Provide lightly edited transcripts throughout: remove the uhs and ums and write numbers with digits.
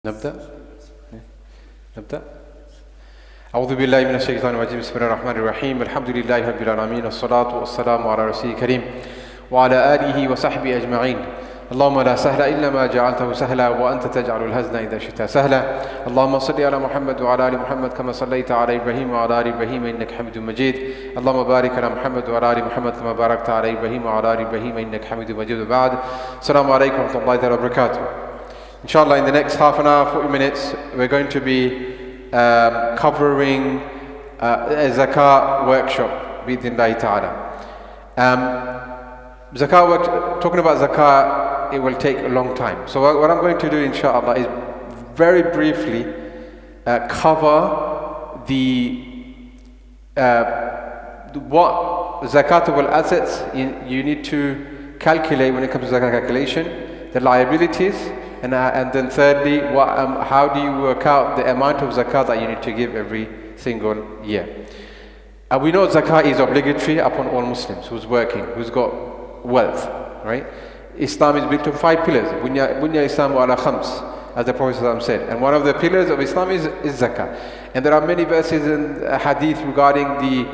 نبدأ نبدأ أعوذ بالله من الشيطان الرجيم بسم الله الرحمن الرحيم الحمد لله رب العالمين والصلاة والسلام على رسول الكريم وعلى آله وصحبه أجمعين اللهم لا سهل إلا ما جعلته سهلا وأنت تجعل الحزن إذا شئت سهلا اللهم صل على محمد وعلى آل محمد كما صليت على إبراهيم وعلى آل إبراهيم إنك حميد مجيد اللهم بارك على محمد وعلى آل محمد كما باركت على إبراهيم وعلى آل إبراهيم إنك حميد مجيد وبعد السلام عليكم ورحمة الله وبركاته. Inshallah, in the next half an hour, 40 minutes, we're going to be covering a Zakat workshop, bi-idhnillahi ta'ala. Talking about Zakat, it will take a long time. So what I'm going to do, inshallah, is very briefly cover what zakatable assets you need to calculate when it comes to zakat calculation, the liabilities, and then thirdly, how do you work out the amount of zakat that you need to give every single year. We know zakat is obligatory upon all Muslims who's working, who's got wealth, right? Islam is built on 5 pillars. Bunya Islam wa ala khams, as the Prophet said. And one of the pillars of Islam is zakah. And there are many verses in hadith regarding the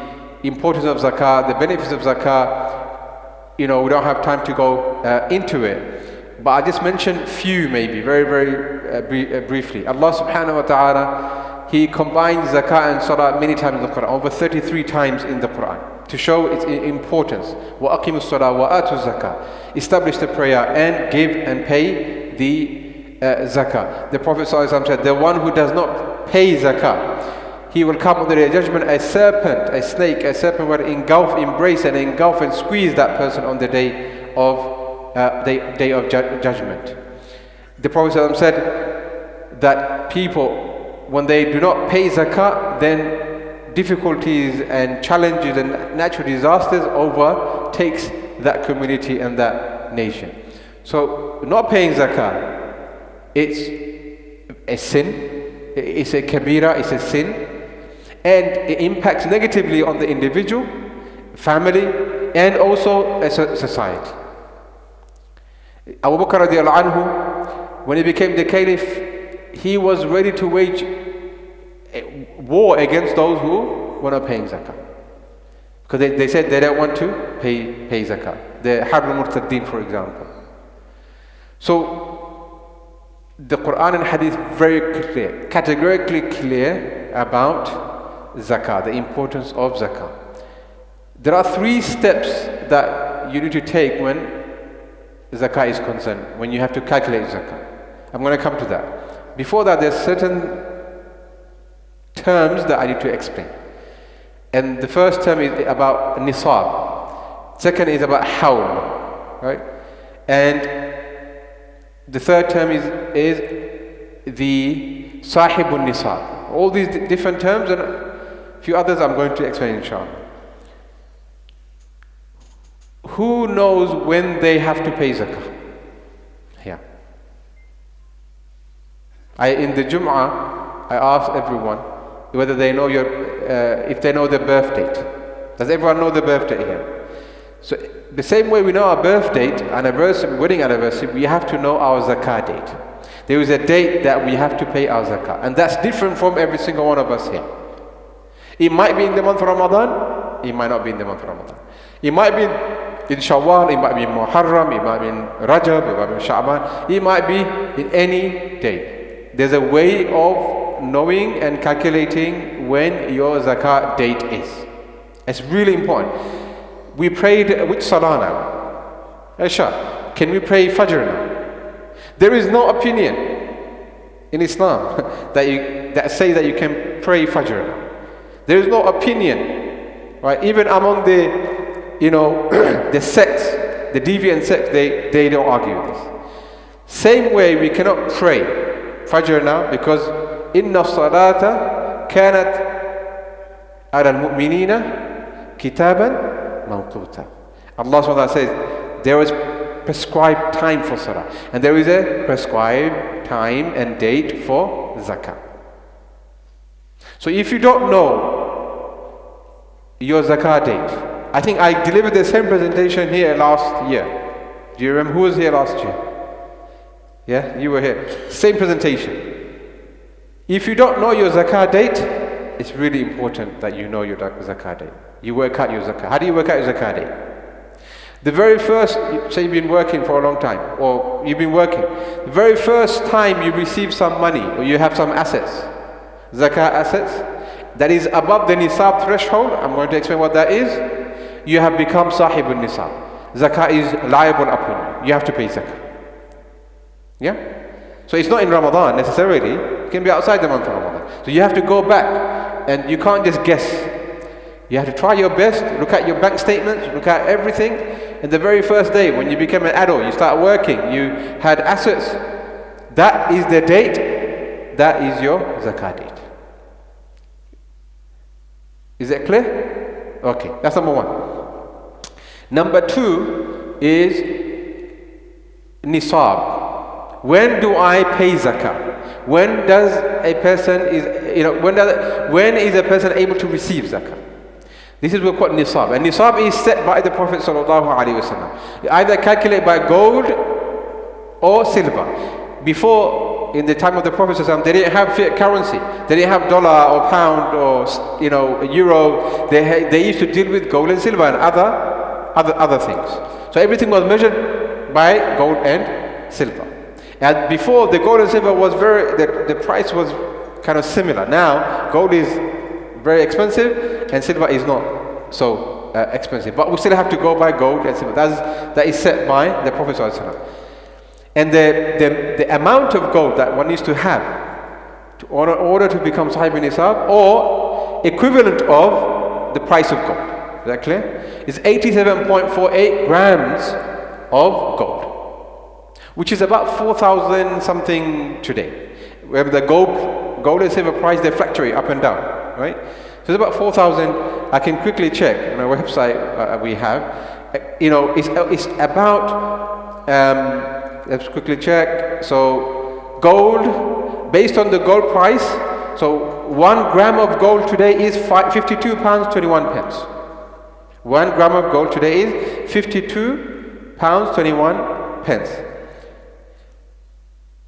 importance of zakah, the benefits of zakah. You know, we don't have time to go into it. But I just mentioned few maybe, very briefly. Allah subhanahu wa ta'ala, He combines zakah and salah many times in the Quran, over 33 times in the Quran, to show its importance. وَأَقِمُوا الصَّلَاةَ وَآتُوا الزَّكَاةَ. Establish the prayer and give and pay the zakah. The Prophet said, the one who does not pay zakah, he will come on the day of judgment a serpent, a snake. A serpent will embrace and squeeze that person on the day of judgment. The Prophet said that people, when they do not pay zakat, then difficulties and challenges and natural disasters overtakes that community and that nation. So not paying zakat, it's a sin, it's a kabira, it's a sin, and it impacts negatively on the individual, family, and also a society. Abu Bakr radiallahu anhu, when he became the caliph, he was ready to wage war against those who were not paying zakah. Because they said they don't want to pay zakah. The Harb al-Murtaddin, for example. So, the Quran and Hadith very clear, categorically clear about zakah, the importance of zakah. There are 3 steps that you need to take when zakah is concerned, when you have to calculate zakah. I'm going to come to that. Before that, there's certain terms that I need to explain. And the first term is about nisab. Second is about hawl, right? And the third term is the sahibun nisab. All these different terms and a few others I'm going to explain inshallah. Who knows when they have to pay zakah? Yeah. In the Jum'ah, I asked everyone whether they know if they know their birth date. Does everyone know the birth date here? So the same way we know our birth date, anniversary, wedding anniversary, we have to know our zakah date. There is a date that we have to pay our zakah, and that's different from every single one of us here. It might be in the month of Ramadan, it might not be in the month of Ramadan. It might be in Shawwal, it might be in Muharram, it might be in Rajab, it might be in Sha'ban, it might be in any day. There's a way of knowing and calculating when your zakat date is. It's really important. We prayed which salah now? Isha. Can we pray Fajr now? There is no opinion in Islam that say that you can pray Fajr now. There is no opinion, right? Even among the the sects, the deviant sects, they don't argue this. Same way we cannot pray Fajr now because inna salata kanat ala al-mu'minina kitaban mawquta. Allah subhanahu wa ta'ala says there is prescribed time for salah and there is a prescribed time and date for zakah. So if you don't know your zakah date, I think I delivered the same presentation here last year. Do you remember who was here last year? Yeah, you were here. Same presentation. If you don't know your zakah date, it's really important that you know your zakah date. You work out your zakah. How do you work out your zakah date? The very first, say you've been working for a long time, or you've been working. The very first time you receive some money, or you have some assets, zakah assets, that is above the nisab threshold, I'm going to explain what that is, you have become sahib al-nisab. Zakah is liable upon you. You have to pay zakah. Yeah? So it's not in Ramadan necessarily, it can be outside the month of Ramadan. So you have to go back, and you can't just guess. You have to try your best, look at your bank statements, look at everything. And the very first day when you became an adult, you start working, you had assets, that is the date, that is your zakah date. Is that clear? Okay, that's number one. Number two is nisab. When do I pay zakah? When does a person when is a person able to receive zakah? This is what we call nisab. And nisab is set by the Prophet ﷺ. You either calculate by gold or silver. Before, in the time of the Prophet ﷺ, they didn't have fiat currency. They didn't have dollar or pound or euro. They used to deal with gold and silver and other things. So everything was measured by gold and silver. And before, the gold and silver was the price was kind of similar. Now, gold is very expensive and silver is not so expensive. But we still have to go by gold and silver. That is set by the Prophet ﷺ. And the amount of gold that one needs to have in order to become sahib nisab, or equivalent of the price of gold, is that clear? Is 87.48 grams of gold, which is about 4,000 something today. Where the gold and silver price, they fluctuate up and down, right? So it's about 4,000. I can quickly check on our website we have. It's about, let's quickly check. So gold, based on the gold price, so 1 gram of gold today is 52 pounds 21 pence. 1 gram of gold today is 52 pounds 21 pence.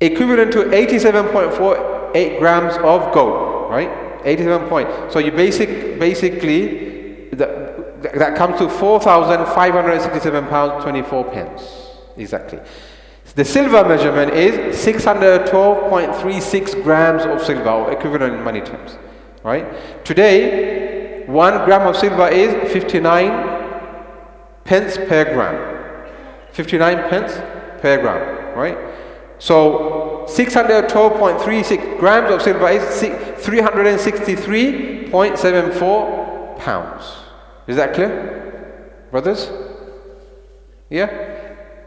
Equivalent to 87.48 grams of gold, right? 87 point. So you basically that comes to 4,567 pounds 24 pence exactly. The silver measurement is 612.36 grams of silver, or equivalent in money terms, right? Today, 1 gram of silver is 59 pence per gram. 59 pence per gram, right? So 612.36 grams of silver is 363.74 pounds. Is that clear, brothers? Yeah?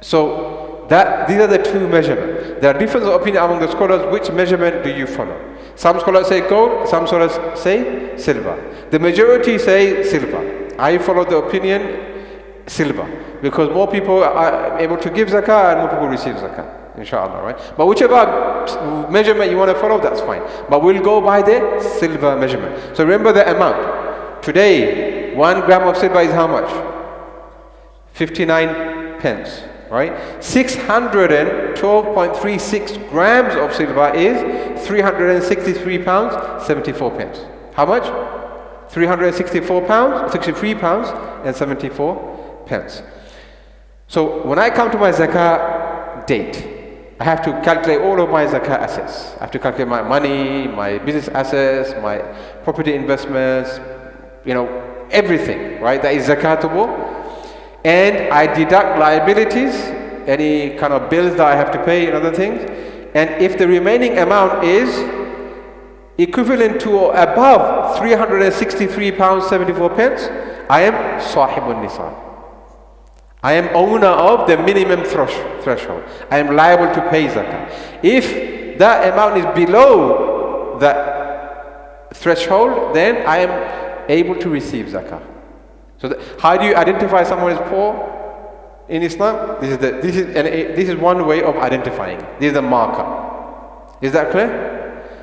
So these are the two measurements. There are different opinions among the scholars. Which measurement do you follow? Some scholars say gold, some scholars say silver. The majority say silver. I follow the opinion silver, because more people are able to give zakah and more people receive zakah. Inshallah, right? But whichever measurement you want to follow, that's fine. But we'll go by the silver measurement. So remember the amount. Today, 1 gram of silver is how much? 59 pence, right? 612.36 grams of silver is 363 pounds 74 pence. How much? 364 pounds, 63 pounds and 74 pence. So when I come to my zakah date, I have to calculate all of my zakah assets. I have to calculate my money, my business assets, my property investments, everything, right? That is zakatable. And I deduct liabilities, any kind of bills that I have to pay and other things. And if the remaining amount is equivalent to or above 363 pounds 74 pence, I am sahibun nisab. I am owner of the minimum threshold. I am liable to pay zakah. If that amount is below that threshold, then I am able to receive zakah. So how do you identify someone is poor in Islam? This is one way of identifying. This is a marker. Is that clear?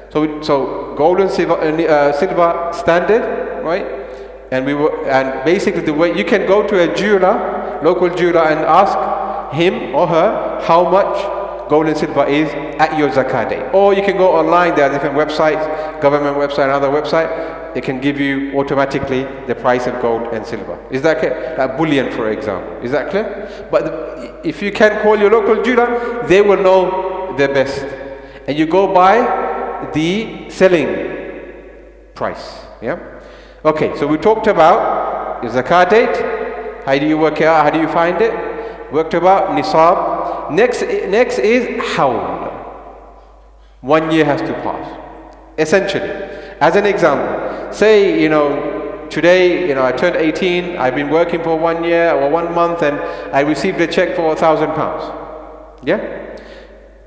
So gold and silver standard, right? And basically the way you can go to a jeweler, local jeweler, and ask him or her how much gold and silver is at your zakat date. Or you can go online, there are different websites, government website, another website, they can give you automatically the price of gold and silver. Is that clear? Like bullion, for example. Is that clear? But if you can call your local jeweler, they will know the best. And you go by the selling price. Yeah? Okay, so we talked about your zakat date. How do you work it out? How do you find it? Worked about nisab. Next is hawl. 1 year has to pass. Essentially, as an example, say today I turned 18. I've been working for 1 year or 1 month, and I received a check for £1,000. Yeah.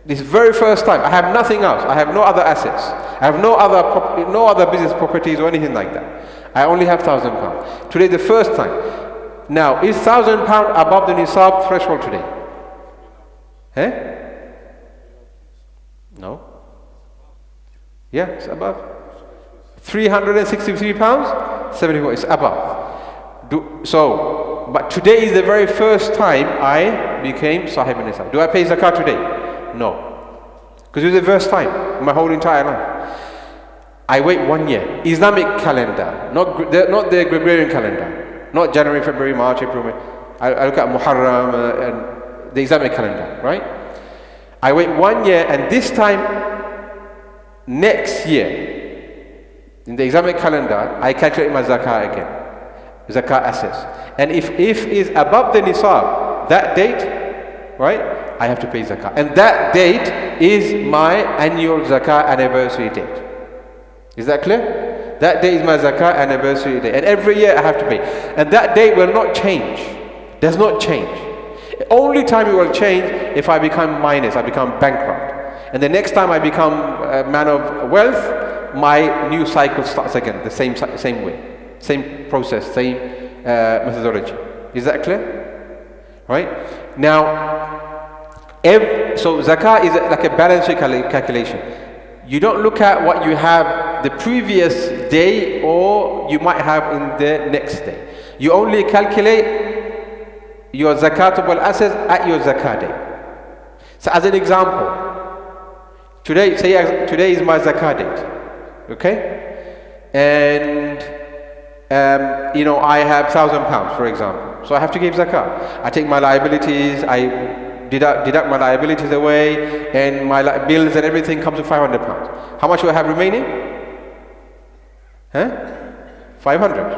This very first time, I have nothing else. I have no other assets. I have no other business properties or anything like that. I only have £1,000. Today, the first time. Now, is £1,000 above the nisab threshold today? No. Yeah, it's above. £363, 74. It's above. But today is the very first time I became sahib nisab. Do I pay zakat today? No. Because it was the first time in my whole entire life. I wait 1 year. Islamic calendar, not the Gregorian calendar. Not January, February, March, April, May. I look at Muharram and the Islamic calendar, right? I wait 1 year, and this time, next year, in the Islamic calendar, I calculate my zakat again. Zakat assets. And if is above the nisab, that date, right, I have to pay zakat. And that date is my annual zakat anniversary date. Is that clear? That day is my zakat anniversary day. And every year I have to pay. And that date will not change. Does not change. The only time it will change if I become minus, I become bankrupt. And the next time I become a man of wealth, my new cycle starts again, the same way. Same process, same methodology. Is that clear? Right? Now, so zakah is like a balance sheet calculation. You don't look at what you have the previous day or you might have in the next day. You only calculate your zakatable assets at your zakat day. So as an example, today is my zakat date. Okay? And I have £1,000, for example. So I have to give zakat. I take my liabilities, I deduct my liabilities away, and my bills and everything comes to £500. How much do I have remaining? 500.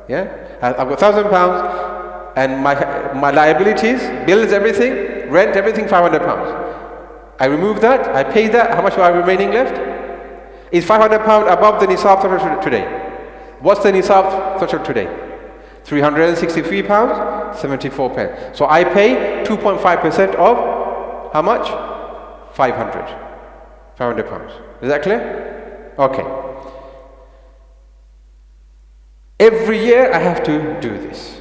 Yeah? I've got £1,000, and my liabilities, bills, everything, rent, everything, £500. I remove that, I pay that. How much do I have remaining left? Is £500 above the nisab threshold today? What's the nisab threshold today? £363, 74 pence. So I pay 2.5% of how much? £500. Is that clear? Okay. Every year I have to do this,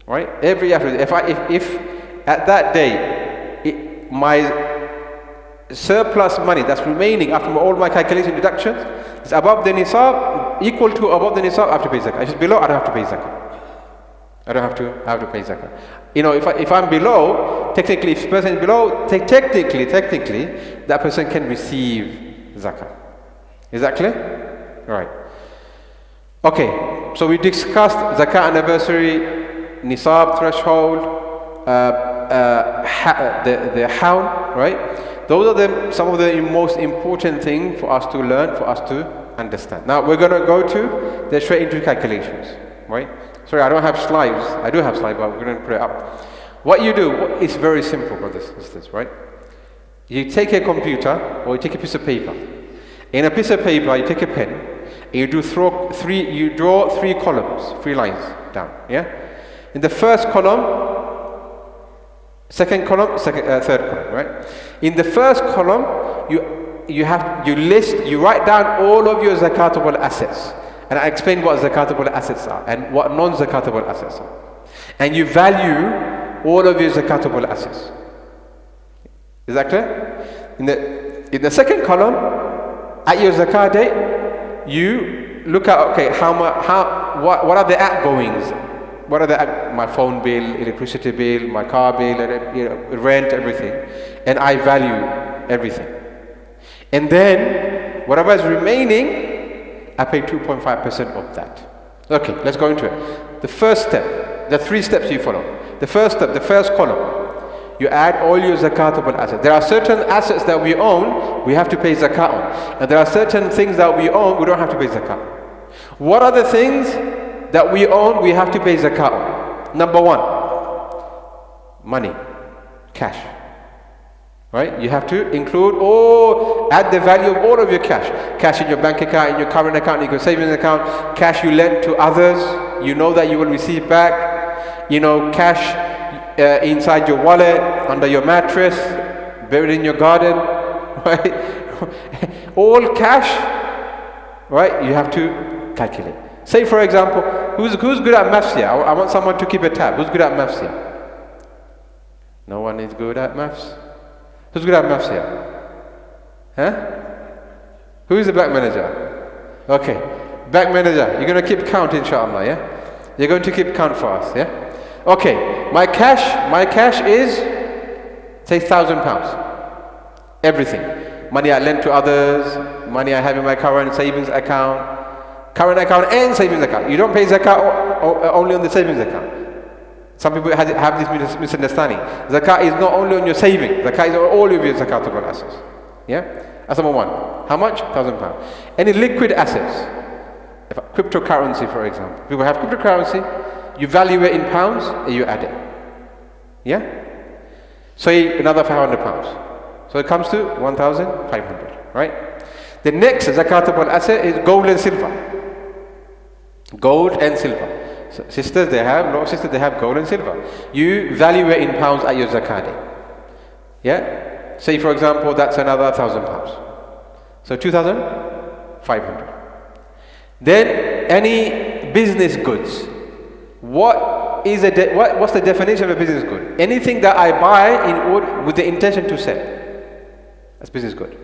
right? Every year, if at that day my surplus money that's remaining after all my calculation deductions is above the nisab, equal to above the nisab, I have to pay zakat. If it's below, I don't have to pay zakat. I have to pay zakat. If I'm below, technically, if the person is below, technically, that person can receive zakat. Is that clear? Right. Okay, so we discussed zakat anniversary, nisab threshold, the hawl, right? Those are some of the most important things for us to learn, for us to understand. Now we're going to go to straight into calculations, right? Sorry, I don't have slides. I do have slides, but we're going to put it up. What you do, it's very simple, brothers and sisters, right? You take a computer or you take a piece of paper. In a piece of paper, you take a pen and you draw three columns, 3 lines down. Yeah. In the first column, second column, third column, right? In the first column, you write down all of your zakatable assets. And I explain what zakatable assets are and what non-zakatable assets are. And you value all of your zakatable assets. Is that clear? In the second column, at your zakat date, you look at, okay, what are the outgoings? what are my phone bill, electricity bill, my car bill, rent, everything, and I value everything. And then whatever is remaining, I pay 2.5% of that. Okay, let's go into it. The first step, the 3 steps you follow. The first step, the first column, you add all your zakatable assets. There are certain assets that we own, we have to pay zakat on. And there are certain things that we own, we don't have to pay zakat. What are the things that we own, we have to pay zakat on? Number 1, money, cash. Right? You have to include add the value of all of your cash. Cash in your bank account, in your current account, in your savings account, cash you lend to others, you know that you will receive back, cash inside your wallet, under your mattress, buried in your garden, right? All cash, right? You have to calculate. Say for example, who's good at maths here? I want someone to keep a tab. Who's good at maths here? No one is good at maths. Who's good at maths here? Huh? Who is the bank manager? Okay, bank manager, you're going to keep count inshallah, yeah? You're going to keep count for us, yeah? Okay, my cash is, say, £1,000. Everything. Money I lend to others, money I have in my current savings account and savings account. You don't pay zakat only on the savings account. Some people have this misunderstanding. Zakat is not only on your savings, zakat is on all of your zakatable assets. Yeah? That's number 1. How much? £1,000. Any liquid assets. Cryptocurrency, for example. People have cryptocurrency. You value it in pounds and you add it. Yeah? Say another £500. So it comes to 1,500, right? The next zakatable asset is gold and silver. Gold and silver. So sisters, a lot of sisters, they have gold and silver. You value it in pounds at your zakat day. Yeah? Say for example, that's another £1,000. So 2,500. Then any business goods. What's the definition of a business good? Anything that I buy with the intention to sell. That's business good.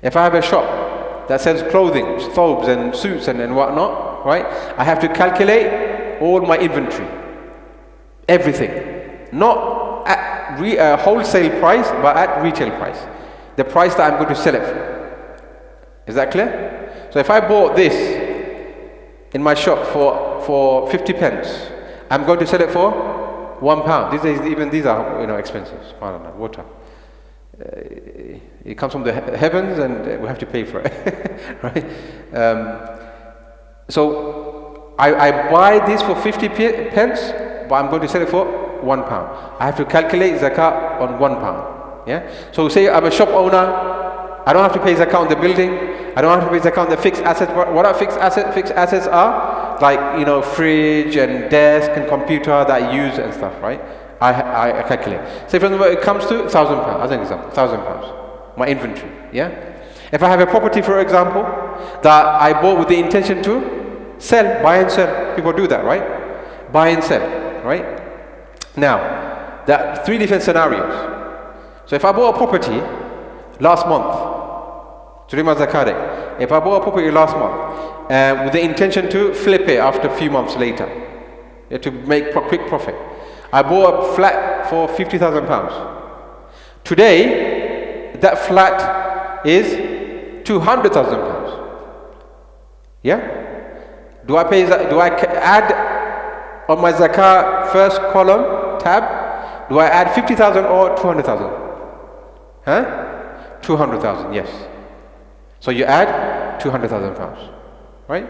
If I have a shop that sells clothing, thobes and suits and whatnot, right? I have to calculate all my inventory. Everything. Not at wholesale price, but at retail price. The price that I'm going to sell it for. Is that clear? So if I bought this in my shop for 50 pence, I'm going to sell it for £1. These are expensive. SubhanAllah, water. It comes from the heavens, and we have to pay for it, right? So I buy this for 50 pence, but I'm going to sell it for £1. I have to calculate zakat on £1. Yeah. So say I'm a shop owner. I don't have to pay zakat on the building. I don't have to pay zakat on the fixed assets. What are fixed assets? Fixed assets are like fridge and desk and computer that I use and stuff, right? I calculate. Say for example, it comes to £1,000 as an example, £1,000, my inventory. Yeah. If I have a property, for example, that I bought with the intention to sell, buy and sell. People do that, right? Buy and sell, right? Now, there are 3 different scenarios. So if I bought a property last month, during my zakat day, if I bought a property last month with the intention to flip it after a few months later, to make quick profit, I bought a flat for £50,000. Today, that flat is £200,000. Yeah? Do I add on my zakat first column tab? Do I add 50,000 or 200,000? Huh? 200,000. Yes. So you add £200,000, right?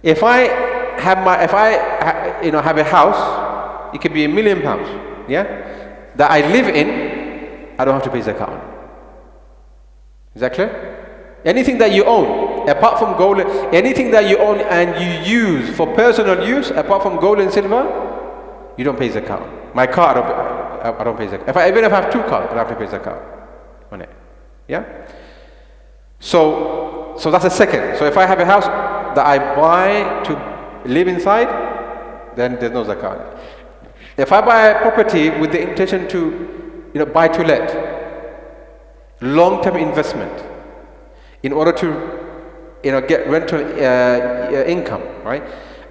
If I have a house, it could be £1 million, yeah, that I live in, I don't have to pay zakat on. Is that clear? Anything that you own, apart from gold, anything that you own and you use for personal use, apart from gold and silver, you don't pay zakat on. My car, I don't pay zakat. Even if I have 2 cars, I don't have to pay zakat on it. Yeah. So that's the second. So if I have a house that I buy to live inside, then there's no zakat on it. If I buy a property with the intention to, buy to let, long-term investment, in order to, get rental income, right?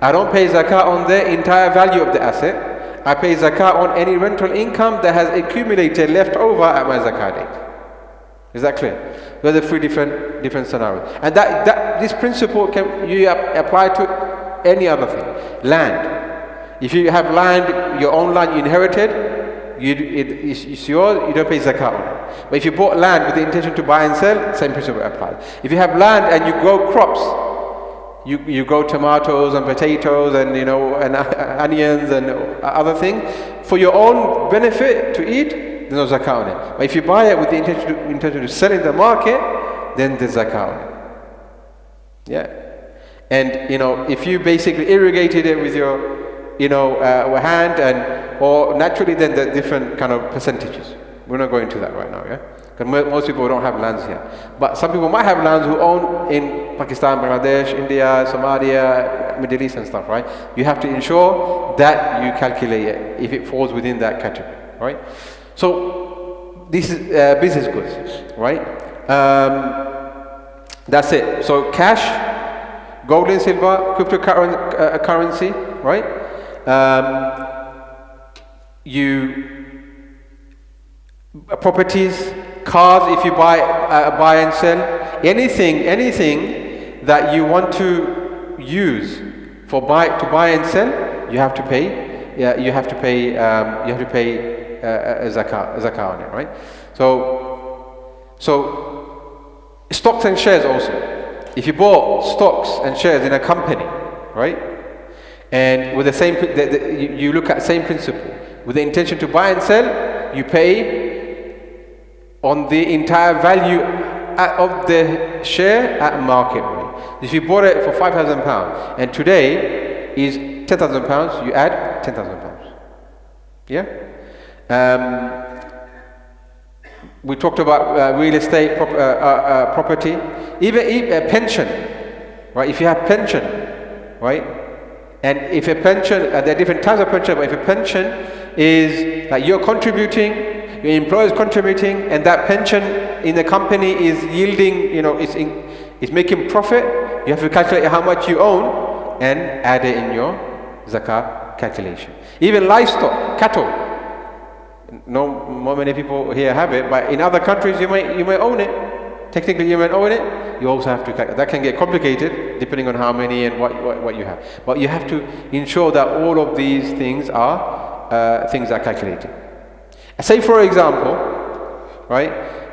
I don't pay zakat on the entire value of the asset. I pay zakat on any rental income that has accumulated left over at my zakat date. Is that clear? Those are three different scenarios. And this principle can you apply to any other thing. Land. If you have land, your own land you inherited, it's yours, you don't pay zakat on it. But if you bought land with the intention to buy and sell, same principle applies. If you have land and you grow crops, you grow tomatoes and potatoes and and onions and other things for your own benefit to eat, there's no zakat on it. But if you buy it with the intention to sell in the market, then there's zakat on it. Yeah. And if you basically irrigated it with your hand or naturally, then there are different kind of percentages. We're not going into that right now, yeah? Because most people don't have lands here. But some people might have lands who own in Pakistan, Bangladesh, India, Somalia, Middle East and stuff, right? You have to ensure that you calculate it if it falls within that category, right? So this is business goods, right? That's it. So cash, gold and silver, cryptocurrency, right? Properties, cars if you buy and sell, anything that you want to use to buy and sell, you have to pay. Yeah, you have to pay zakat on it, right? So stocks and shares also. If you bought stocks and shares in a company, right? And with the same, you look at same principle. With the intention to buy and sell, you pay on the entire value of the share at market rate. If you bought it for £5,000 and today is £10,000, you add £10,000. Yeah? We talked about real estate, property, even a pension, right? If you have pension, right? And if a pension, there are different types of pension, but if a pension is like you're contributing, your employer is contributing, and that pension in the company is yielding, it's making profit, you have to calculate how much you own and add it in your zakat calculation. Even livestock, cattle, not many people here have it, but in other countries you may own it. Technically you might own it. You also have to calculate. That can get complicated depending on how many and what you have. But you have to ensure that all of these things are calculated. Say for example, right?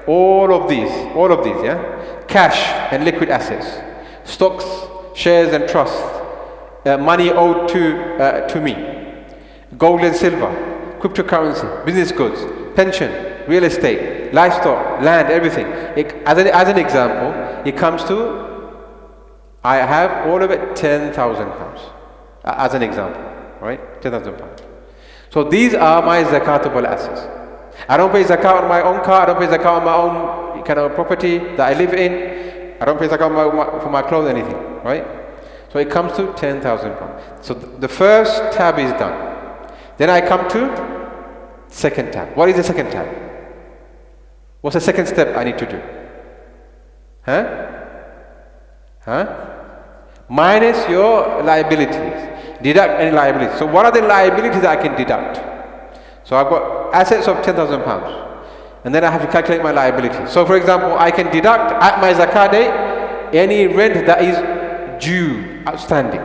All of these, yeah, cash and liquid assets, stocks, shares and trusts, money owed to me, gold and silver, cryptocurrency, business goods, pension, real estate, livestock, land, everything. As an example, it comes to, I have all of it £10,000. As an example, right? £10,000. So these are my zakatable assets. I don't pay zakat on my own car. I don't pay zakat on my own kind of property that I live in. I don't pay zakat for my clothes, anything, right? So it comes to £10,000. So the first tab is done. Then I come to second tab. What is the second tab? What's the second step I need to do? Minus your liabilities. Deduct any liabilities. So what are the liabilities that I can deduct? So I've got assets of £10,000. And then I have to calculate my liabilities. So for example, I can deduct at my zakat day any rent that is due, outstanding.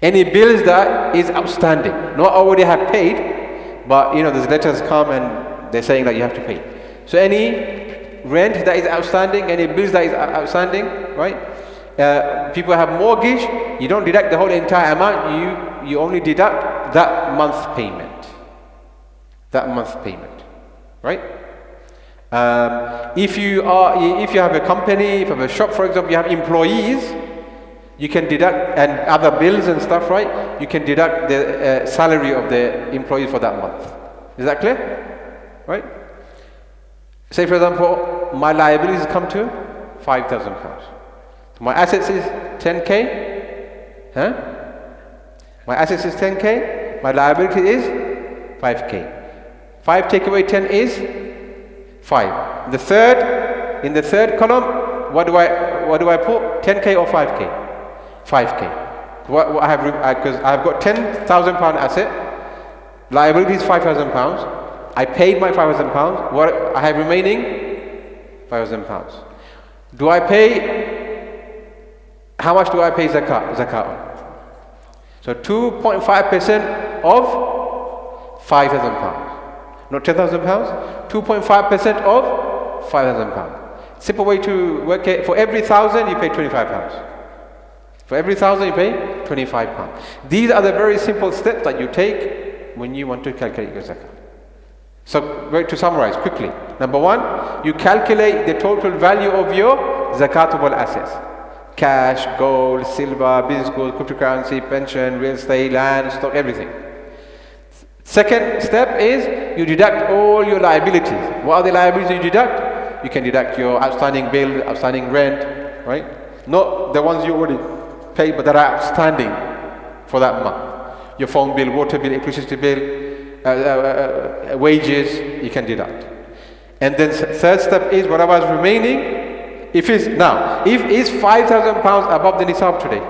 Any bills that is outstanding. Not already have paid, but there's letters come and they're saying that you have to pay. So any rent that is outstanding, any bills that is outstanding, right? People have mortgage, you don't deduct the whole entire amount, you only deduct that month payment. Right? If you have a company, if you have a shop, for example, you have employees, you can deduct, and other bills and stuff, right? You can deduct the salary of the employee for that month. Is that clear? Right? Say for example, my liabilities come to £5,000. So my assets is 10k. My assets is 10k. My liability is 5k. 5 take away 10 is 5. In the third column, what do I put? 10k or 5k? 5k. What I have, because I've got £10,000 asset, liability is £5,000. I paid my £5,000. What I have remaining? £5,000. Do I pay? How much do I pay zakat on? So 2.5% of £5,000. Not £10,000. 2.5% of £5,000. Simple way to work it. For every 1,000, you pay £25. For every 1,000, you pay £25. These are the very simple steps that you take when you want to calculate your zakat. So, to summarize quickly. Number one, you calculate the total value of your zakatable assets. Cash, gold, silver, business goods, cryptocurrency, pension, real estate, land, stock, everything. Second step is you deduct all your liabilities. What are the liabilities you deduct? You can deduct your outstanding bill, outstanding rent, right? Not the ones you already paid, but that are outstanding for that month. Your phone bill, water bill, electricity bill, wages, you can deduct. And then third step is whatever is remaining. If is £5,000 above the nisab today,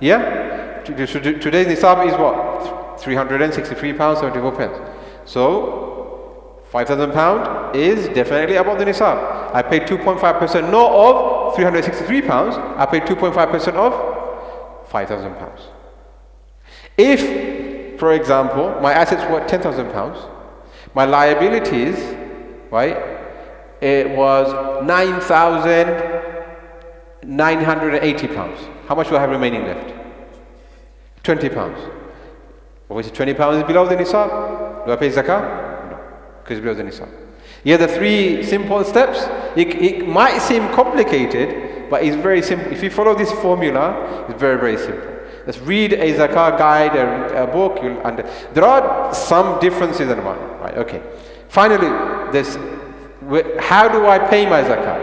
yeah. Today's nisab is what? £363.74. So £5,000 is definitely above the nisab. I paid 2.5% not of £363. I paid 2.5% of £5,000. If, for example, my assets were £10,000, my liabilities, right, it was £9,980. How much do I have remaining left? £20. Obviously, £20 is below the nisab. Do I pay zakah? Because below the nisab. Yeah, the three simple steps. It might seem complicated, but it's very simple. If you follow this formula, it's very, very simple. Just read a zakah guide, a book. There are some differences in one, right? Okay. Finally, how do I pay my zakah?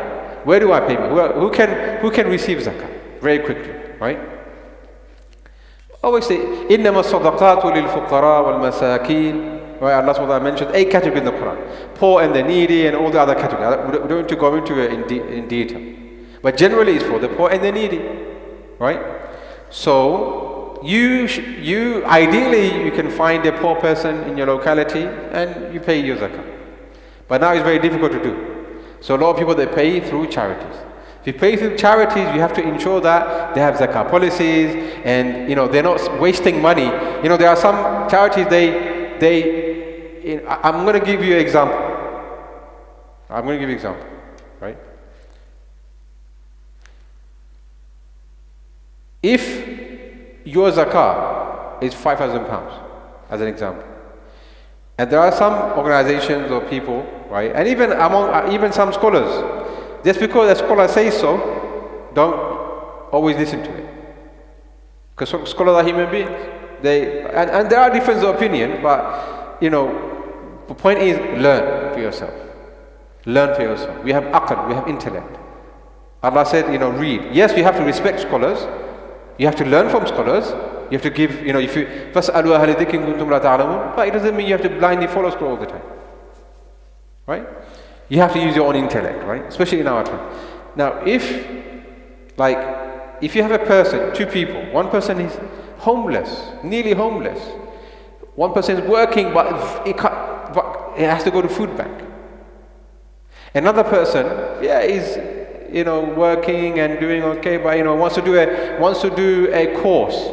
Where do I pay my? Who can receive zakah? Very quickly, right? Always say, إِنَّمَا الصَّدَقَاتُ لِلْفُقَرَاءِ وَالْمَسَاكِينَ. Right, Allah SWT mentioned 8 categories in the Quran. Poor and the needy and all the other categories. We don't need to go into it in detail. But generally it's for the poor and the needy. Right? So, ideally you can find a poor person in your locality and you pay your zakah. But now it's very difficult to do. So a lot of people, they pay through charities. If you pay through charities, you have to ensure that they have zakah policies and they're not wasting money. There are some charities, I'm going to give you an example. Right? If your zakah is £5,000, as an example, and there are some organizations or people, right, and even some scholars, just because a scholar says so, don't always listen to it. Because scholars are human beings. And there are differences of opinion, but the point is, learn for yourself. Learn for yourself. We have aql, we have intellect. Allah said, read. Yes, you have to respect scholars. You have to learn from scholars. You have to give, if you فَاسْأَلُوا أَهْلَ ذِكْرٍ كُنْتُمْ لَا تَعْلَمُونَ. But it doesn't mean you have to blindly follow scholars all the time. Right? You have to use your own intellect, right? Especially in our time. Now, if you have a person, two people, one person is homeless, nearly homeless. One person is working, but it has to go to food bank. Another person, is working and doing okay, but wants to do a course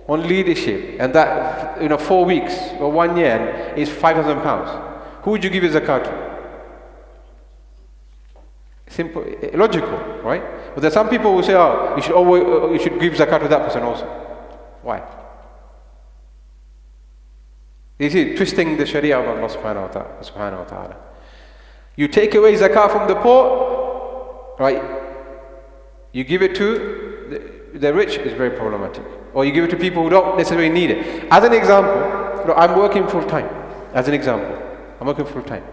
on leadership, and that 4 weeks or 1 year is £5,000. Who would you give your zakat to? Simple, logical, right? But there are some people who say, you should give zakat to that person also. Why? You see, twisting the Sharia of Allah subhanahu wa ta'ala. You take away zakah from the poor, right? You give it to the rich, is very problematic. Or you give it to people who don't necessarily need it. As an example, I'm working full time. As an example, I'm working full time.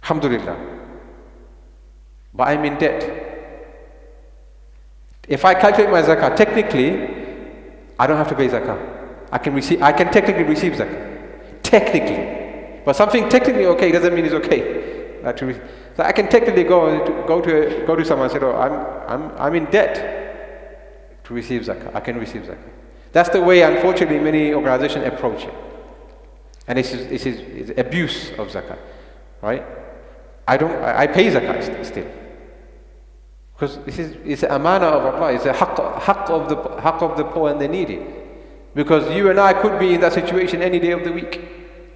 Alhamdulillah. But I'm in debt. If I calculate my zakah, technically, I don't have to pay zakah. I can technically receive zakah. Technically. But something technically okay doesn't mean it's okay. So I can technically go to someone and say, I'm in debt. to receive zakah. I can receive zakah. That's the way, unfortunately, many organizations approach it. And it's abuse of zakah, right? I pay zakah still. Because it's a amana of Allah, it's a haqq of the poor and the needy. Because you and I could be in that situation any day of the week.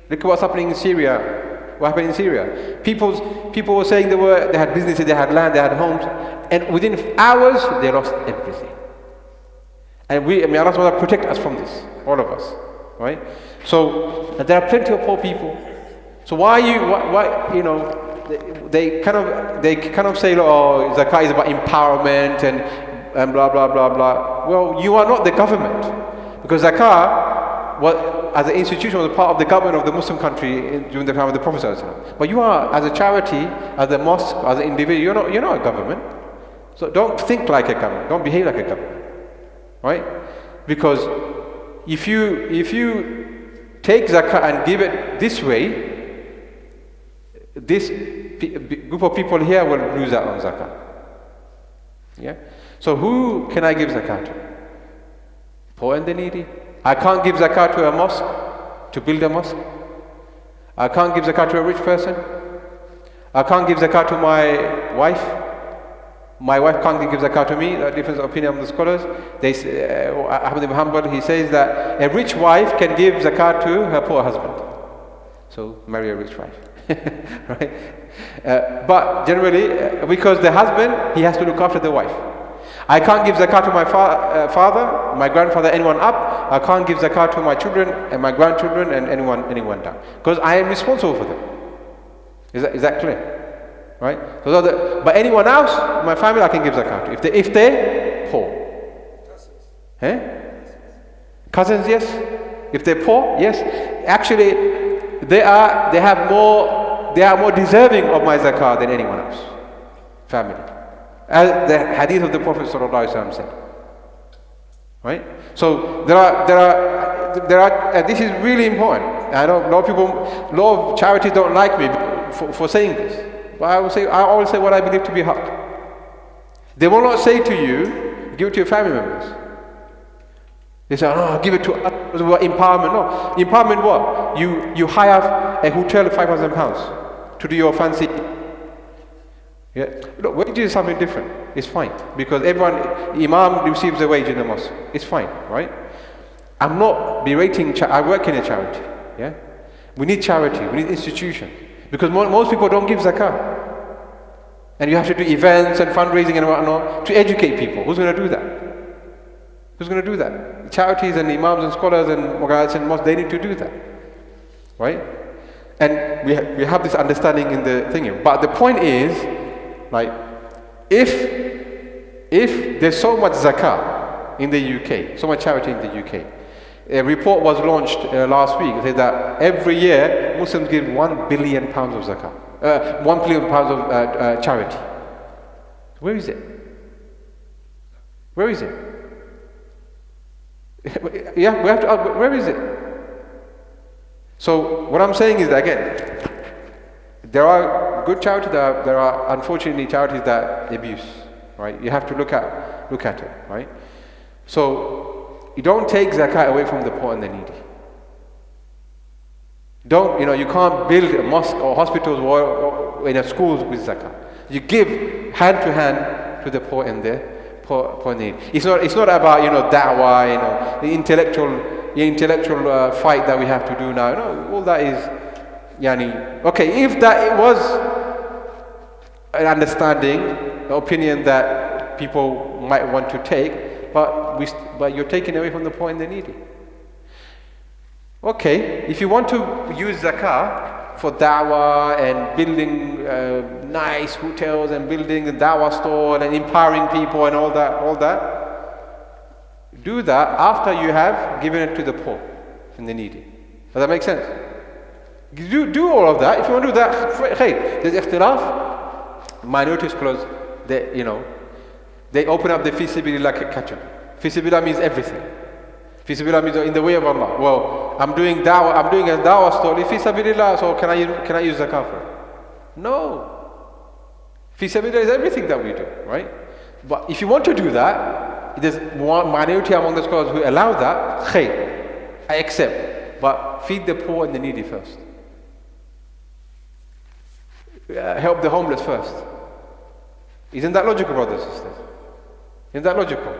Look at what's happening in Syria. What happened in Syria? People were saying they had businesses, they had land, they had homes, and within hours they lost everything. And may Allah SWT protect us from this, all of us, right? So there are plenty of poor people. So why you know, they kind of say, oh, zakah is about empowerment and blah blah blah blah. Well, you are not the government, because zakah, as an institution, was a part of the government of the Muslim country during the time of the Prophet ﷺ. But you are, as a charity, as a mosque, as an individual, you're not a government. So don't think like a government. Don't behave like a government, right? Because if you take zakah and give it this way, this group of people here will lose out on zakah. Yeah. So who can I give zakah to? Poor and the needy. I can't give zakah to a mosque to build a mosque. I can't give zakah to a rich person. I can't give zakah to my wife. My wife can't give zakah to me. That difference of opinion of the scholars. They say, Ahmad ibn Hanbal, he says that a rich wife can give zakah to her poor husband. So marry a rich wife. Right? But generally, because the husband, he has to look after the wife. I can't give zakah to my father, my grandfather, anyone up. I can't give zakah to my children and my grandchildren and anyone down, because I am responsible for them. Is that clear? Right? So but anyone else, my family, I can give zakah to if they're poor. Cousins, yes. If they're poor, yes. Actually, they are more deserving of my zakah than anyone else. Family. As the hadith of the Prophet ﷺ said. Right? So there are this is really important. I know a lot of charities don't like me for saying this. But I always say what I believe to be haqq. They will not say to you, give it to your family members. They say, oh, give it to us, empowerment. No, empowerment what? You hire a hotel £5,000 to do your fancy. Yeah. Look, wages is something different. It's fine, because imam receives a wage in the mosque. It's fine, right? I'm not berating. I work in a charity. Yeah, we need charity. We need institution, because most people don't give zakah, and you have to do events and fundraising and whatnot to educate people. Who's going to do that? Who's going to do that? Charities and imams and scholars and organizations and mosques, they need to do that, right? And we have this understanding in the thing. But the point is, like, if there's so much zakah in the UK, so much charity in the UK, a report was launched last week. It said that every year Muslims give £1 billion of zakah, £1 billion of charity. Where is it? Where is it? Yeah, we have to ask, where is it? So what I'm saying is that, again, there are good charities, there are unfortunately charities that abuse, right? You have to look at it, right? So you don't take zakah away from the poor and the needy. You can't build a mosque or hospitals or in a schools with zakah. You give hand to hand to the poor and the poor need. It's not about da'wah, the intellectual fight that we have to do now. All that is okay. If that was an understanding, an opinion that people might want to take, but you're taking away from the poor and the needy. Okay, if you want to use zakah for da'wah and building nice hotels and building a da'wah store and empowering people and all that, do that after you have given it to the poor and the needy. Does that make sense? Do all of that. If you want to do that, there's ikhtilaf. Minority scholars, they open up the fi sabilillah catch-up. Fi sabilillah means everything. Fi sabilillah means in the way of Allah. Well, I'm doing a da'wah store. Fi sabilillah, so can I use zakah for it? No. Fi sabilillah is everything that we do, right? But if you want to do that, there's one minority among the scholars who allow that, khair, I accept. But feed the poor and the needy first. Help the homeless first. Isn't that logical, brothers and sisters? Isn't that logical?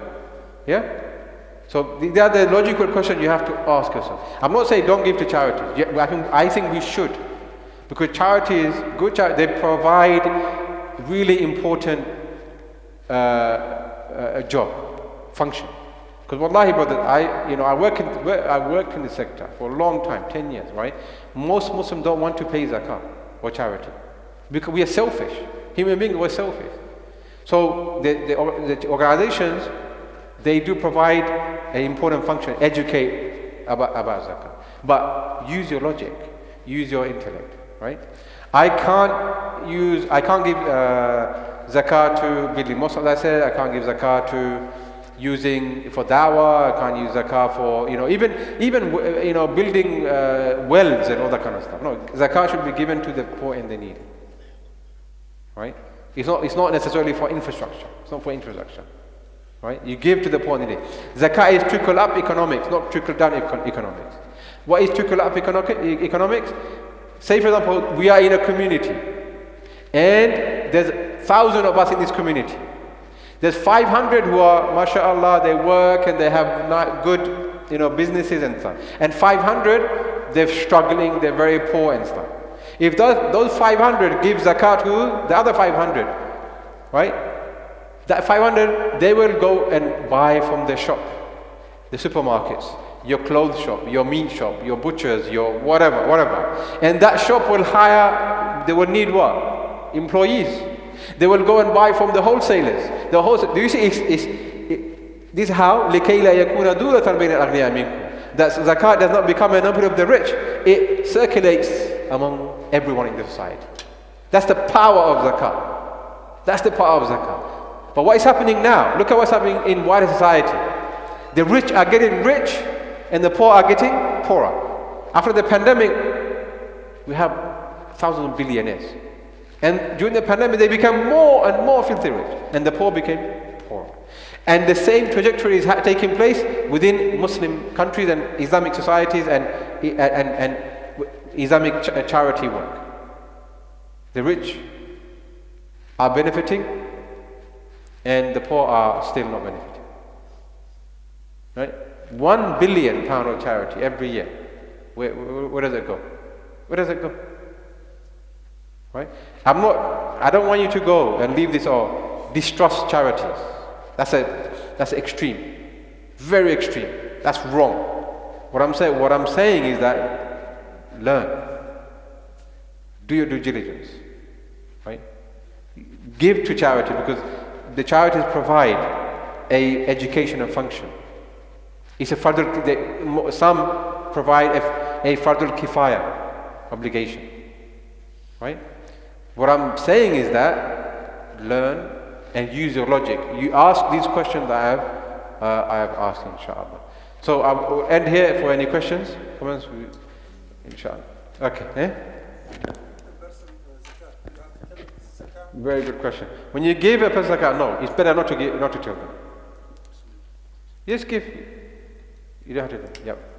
Yeah? So they are the logical question you have to ask yourself. I'm not saying don't give to charities. Yeah, I think we should. Because charities, good charities, they provide really important job, function. Because wallahi, brother, I worked in the sector for a long time, 10 years, right? Most Muslims don't want to pay zakat or charity. Because we are selfish. Human beings, we're selfish. So the organizations, they do provide an important function, educate about zakat. But use your logic, use your intellect, right? I can't give zakat to building mosques, as I said. I can't give zakat to using for dawah. I can't use zakat for even building wells and all that kind of stuff. No, zakat should be given to the poor and the needy, right? It's not necessarily for infrastructure. It's not for infrastructure, right? You give to the poor and needy. Zakat is trickle up economics, not trickle down economics. What is trickle up economics? Say for example, we are in a community, and there's 1,000 of us in this community. There's 500 who are, mashallah, they work and they have not good, businesses and stuff. And 500, they're struggling, they're very poor and stuff. If those 500 give zakat to the other 500, right? That 500, they will go and buy from the shop, the supermarkets, your clothes shop, your meat shop, your butchers, your whatever. And that shop will they will need what? Employees. They will go and buy from the wholesalers. Do you see? This is how لِكَيْ لَا يَكُونَ دُولَةً بَيْنَ الْأَغْنِيَاءِ مِنْكُمْ. That zakat does not become a number of the rich. It circulates among everyone in the society. That's the power of zakat. That's the power of zakat. But what is happening now? Look at what's happening in wider society. The rich are getting rich and the poor are getting poorer. After the pandemic, we have thousands of billionaires. And during the pandemic, they became more and more filthy rich. And the poor became poorer. And the same trajectory is taking place within Muslim countries and Islamic societies and Islamic charity work. The rich are benefiting and the poor are still not benefiting. Right? £1 billion of charity every year. Where does it go? Where does it go? Right? I don't want you to go and leave this or distrust charities. That's extreme. Very extreme. That's wrong. What I'm saying is that learn. Do your due diligence. Right? Give to charity because the charities provide a educational function. It's a fardul, some provide a fardul kifaya obligation. Right? What I'm saying is that learn and use your logic. You ask these questions that I have asked, inshallah. So I will end here for any questions, comments, inshallah. Okay. Very good question. When you give a person zakat, no, it's better not to tell them. Just give. You don't have to tell them. Yep.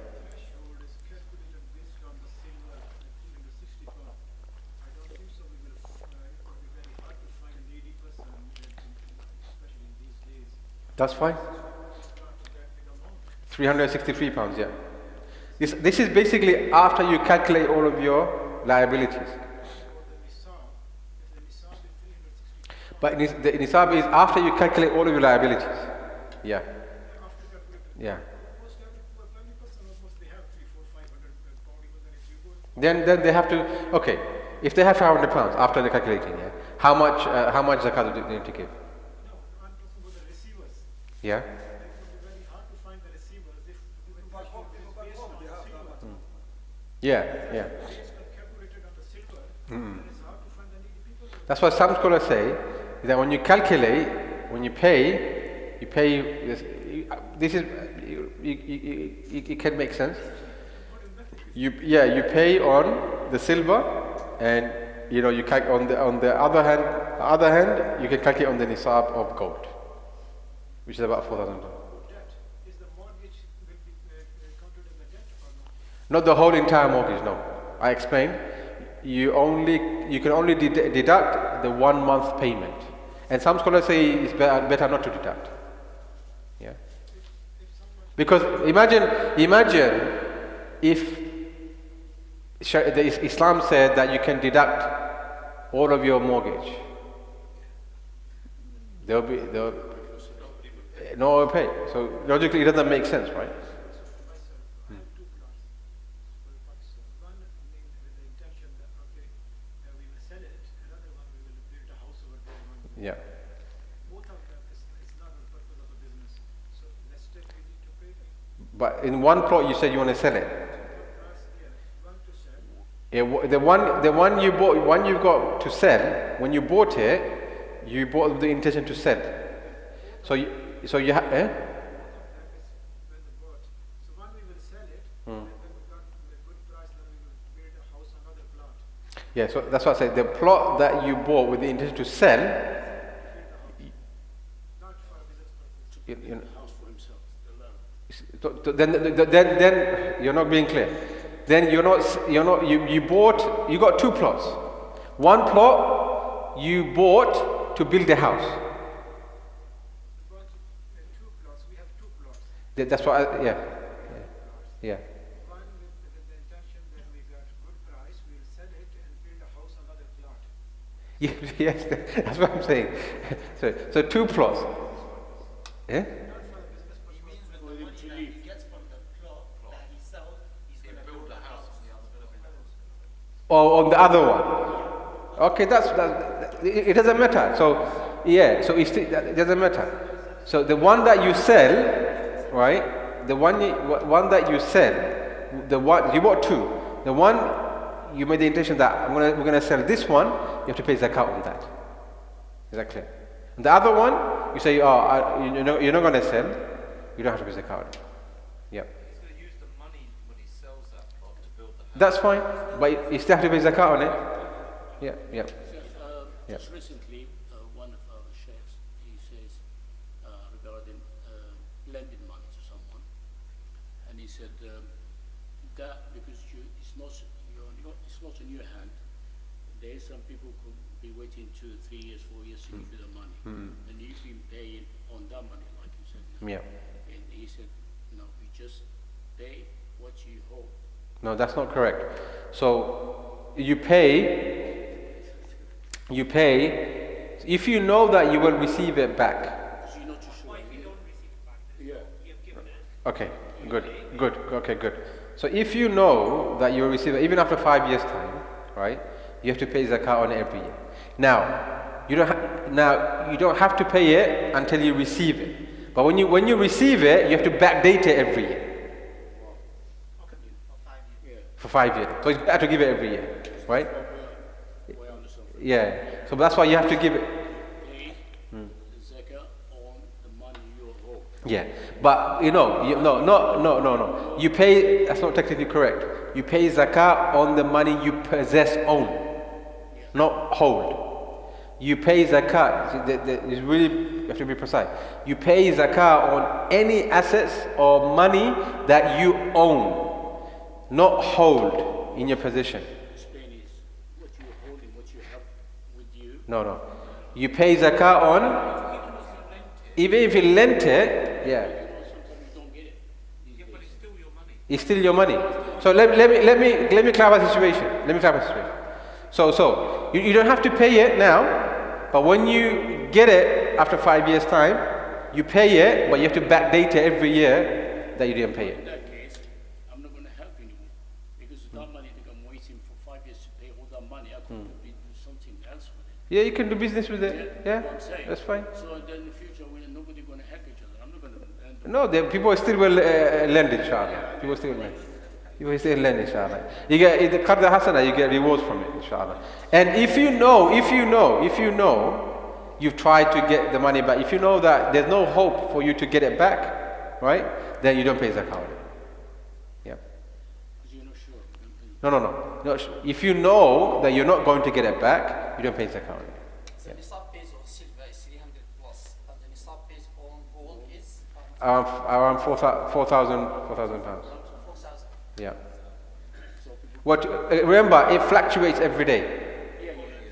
That's fine. £363, yeah. This is basically after you calculate all of your liabilities. But the nisab is after you calculate all of your liabilities. Yeah. Yeah. Then they have to, okay, if they have £500 after the calculating, yeah, how much zakat do they need to give? Yeah. Yeah. That's what some scholars say, is that when you calculate, when you pay this is, it can make sense. You pay on the silver, and you on the other hand, you can calculate on the nisab of gold. which is about 4,000. Debt. Is the mortgage will be counted as a debt or not? Not the whole entire mortgage, no. I explained. You can only deduct the 1 month payment. And some scholars say it's better not to deduct. Yeah. Because imagine if Islam said that you can deduct all of your mortgage. There'll be no one pay. So logically it doesn't make sense, right? Yeah. Both of them is not the purpose of a business. So let's take we need to pay them. But in one plot you said you want to sell it. One to sell. Yeah, the one you bought, one you got to sell. When you bought it, you bought with the intention to sell. So you have. When they bought. So one we will sell it, and when we got a good price, then we will build a house on another plot. Yeah, so that's what I said. The plot that you bought with the intention to sell. Not for business purpose. You know, House for himself. then you're not being clear. Then you got 2 plots. One plot you bought to build a house. We bought 2 plots. We have 2 plots. That's what yeah. One with the intention that we got good price, we will sell it and build a house on another plot. Yes, that's what I'm saying. So 2 plots. Yeah? Not for the business purpose. He means with the money that he gets from the plot that he sells, he's going to build a house on the other plot. Or on the other one. Okay, it doesn't matter. So yeah, so it doesn't matter. So the one that you sell, right? The one that you sell, the one you bought 2. The one you made the intention that we're gonna sell this one, you have to pay zakat on that. Is that clear? And the other one, you say, you're not gonna sell, you don't have to pay zakat on it. Yeah. He's going to use the money when he sells that plot to build the house. That's fine, but you still have to pay zakat on it. Yeah. Just recently, one of our sheikhs, he says regarding lending money to someone, and he said that because it's not in your hand, there is some people could be waiting 2, 3 years, 4 years to give you the money, and you've been paying on that money, like you said. Yeah. And he said, no, you just pay what you hold. No, that's not correct. So you pay. If you know that you will receive it back. Because you're not too sure. If you don't receive it back, then Yeah. you've given it. Okay, good. Okay, good. So if you know that you will receive it even after 5 years' time, right? You have to pay zakat on it every year. Now, you don't have to pay it until you receive it. But when you receive it, you have to backdate it every year. For 5 years. So it's better to give it every year, right? Yeah. So that's why you have to give it. Pay the zakah on the money you hold. Yeah. But no. You pay. That's not technically correct. You pay zakat on the money you possess, own, not hold. You pay zakat. It's really, you have to be precise. You pay zakat on any assets or money that you own, not hold in your possession. Spain is what you're holding, what you have with you. No. You pay zakat on, even if you lent it, yeah. Sometimes you don't get it. Yeah, but it's still your money. It's still your money. So let me clarify the situation. So you don't have to pay it now, but when you get it after 5 years' time, you pay it, but you have to backdate it every year that you didn't pay In it. that case, I'm not going to help anymore because that money that I'm waiting for 5 years to pay all that money, I could do something else with it. Yeah, you can do business with it. Yeah, What I'm saying. that's fine. So then in the future, we're nobody going to help each other. I'm not going to. No, people still will lend, inshallah. People still lend. You will still lend, inshallah. You get the qard hasana, you get rewards from it, inshallah. And if you know, you've tried to get the money back. If you know that there's no hope for you to get it back, right? Then you don't pay zakat on it. Yeah. Because you're not sure. No. If you know that you're not going to get it back, you don't pay zakat on it. The nisab pays on silver is 300 plus, but the nisab pays on gold Around 4,000 pounds. 4,000. Yeah. What? Remember, it fluctuates every day.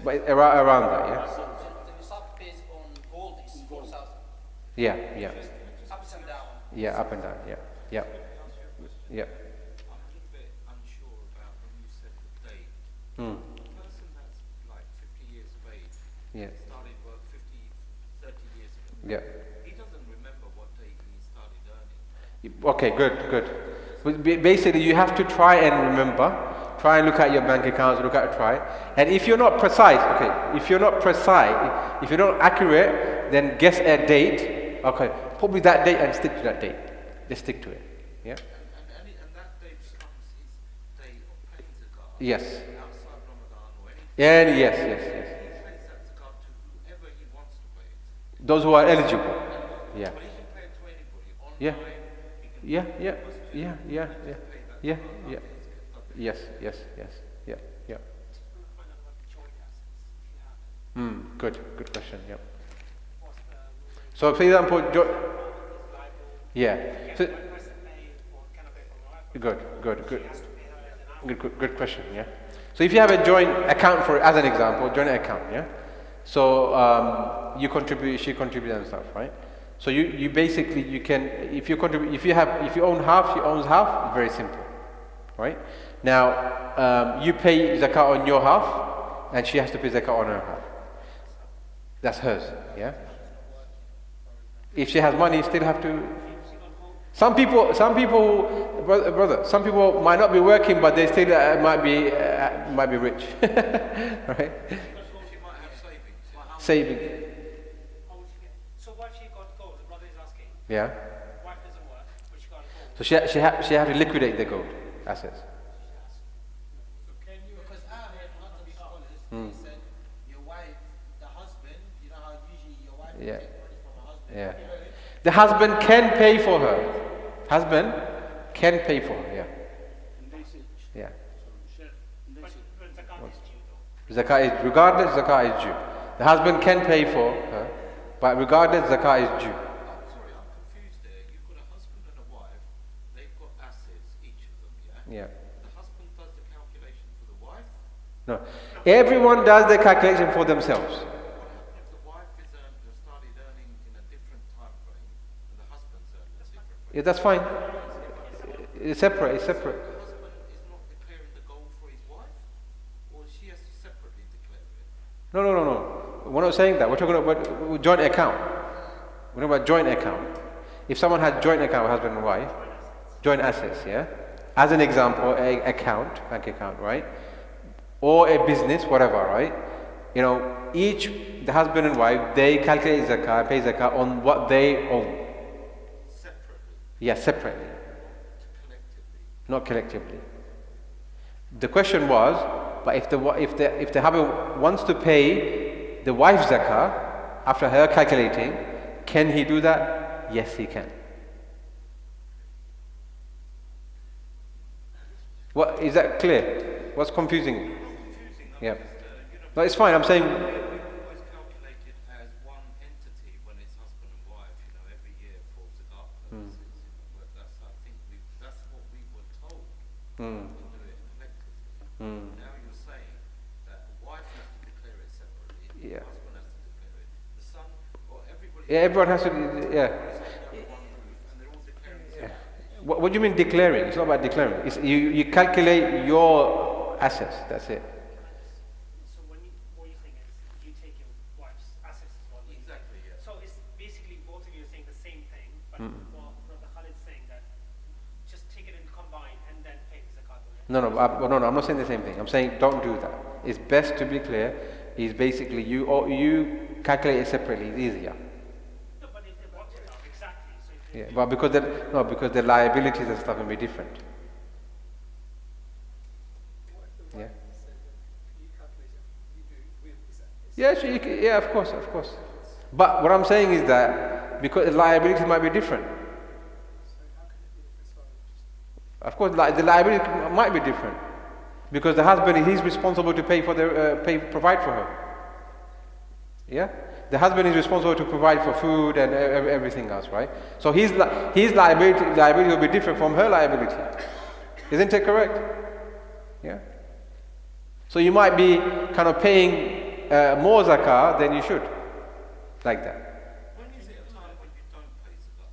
But around that, yeah. So the nisab based on gold is 4,000. Yeah, yeah, Ups and down. yeah. Up and down. Yeah, yeah, yeah. I'm a little bit unsure about when you said the date. Mm. A person that's like 50 years of age, Yeah. started work 30 years ago. Yeah. He doesn't remember what date he started earning. Okay, good, good. Basically, you have to try and remember. Try and look at your bank accounts, look at try. And if you're not precise, okay, if you're not precise, if you're not accurate, then guess a date. Okay, probably that date and stick to that date. Just stick to it. Yeah? And that date becomes his day of paying zakat. Yes. Outside Ramadan or anything. And yes, yes, yes. He pays that zakat to whoever he wants to pay it. Those who are eligible. Yeah. But he can pay it to anybody. Online, Yeah. he can Yeah, pay yeah, it to yeah, masjid, yeah, he yeah, can pay that yeah, zakat yeah. after he's got Yes, yes, yes, yeah, yeah. Find out about the joint assets if you have. Good, good question, yeah. What's the ruling? So, for example, Is liable? yeah. So, Can one person pay or cannot pay for life? good, good, good. She has to pay her and then Good question, yeah. So if you have a joint account for, as an example, joint account, yeah. So you contribute, she contributes and stuff, right? So you basically you can if you contribute if you own half, she owns half. Very simple, right? Now you pay zakat on your half, and she has to pay zakat on her half. That's hers, yeah. If she has money, still have to. Some people, brother, some people might not be working, but they still might be rich, right? She might have savings. Saving, how would she get? So what if she got gold? The brother is asking. yeah. Wife doesn't work, but she got gold. So she have to liquidate the gold assets. Because I heard one of the scholars, they said, your wife, the husband, you know how usually your wife Yeah. take money from her husband. Yeah. The husband can pay for her. Husband can pay for her. Yeah. And they say, Yeah. Sheikh, and they But say, zakat is due though. Zakat is regardless. Zakat is due. The husband can pay for her, but regardless, zakat is due. Sorry, I'm confused there. You've got a husband and a wife. They've got assets, each of them, yeah? Yeah. The husband does the calculation for the wife. No. Everyone does the calculation for themselves. What happens if the wife started earning in a different time frame and the husband's earning a different frame? Yeah, that's fine. It's separate. It's separate. The husband is not declaring the goal for his wife, or she has to separately declare it? No. We're not saying that. We're talking about joint account. We're talking about joint account. If someone has joint account, husband and wife, joint assets, yeah. As an example, a account, bank account, right, or a business, whatever, right. You know, the husband and wife, they calculate zakat, pay zakat on what they own. Separately, Yeah, separately, collectively. not collectively. The question was, but if the husband wants to pay the wife's zakah after her calculating, can he do that? Yes, he can. What is that clear? What's confusing? Yeah. No, it's fine. I'm saying. We always calculate it as one entity when it's husband and wife, every year for zakat purposes. That's, I think, that's what we were told to do it collectively. Now you're saying that the wife has to declare it separately, Yeah. the husband has to declare it, the son, or everybody. Yeah, everyone has to. Yeah. Everybody's under one roof and they're all declaring separately. What do you mean declaring? It's not about declaring. It's, you calculate your assets. That's it. So what you're saying is you take your wife's assets as well. Exactly, yeah. So it's basically both of you are saying the same thing, but what Brother Khalid's saying that just take it and combine and then pay the zakat on it. No. I'm not saying the same thing. I'm saying don't do that. It's best to be clear. Is basically you calculate it separately. It's easier. No, but if they worked it out exactly, so if Yeah, but because the liabilities and stuff will be different. Yeah. Yeah, of course. But what I'm saying is that because the liabilities might be different. Of course, the liability might be different because the husband he's responsible to pay for provide for her. Yeah. The husband is responsible to provide for food and everything else, right? So his liability will be different from her liability. Isn't it correct? Yeah. So you might be kind of paying more zakah than you should, like that. When is it a time when you don't pay zakat?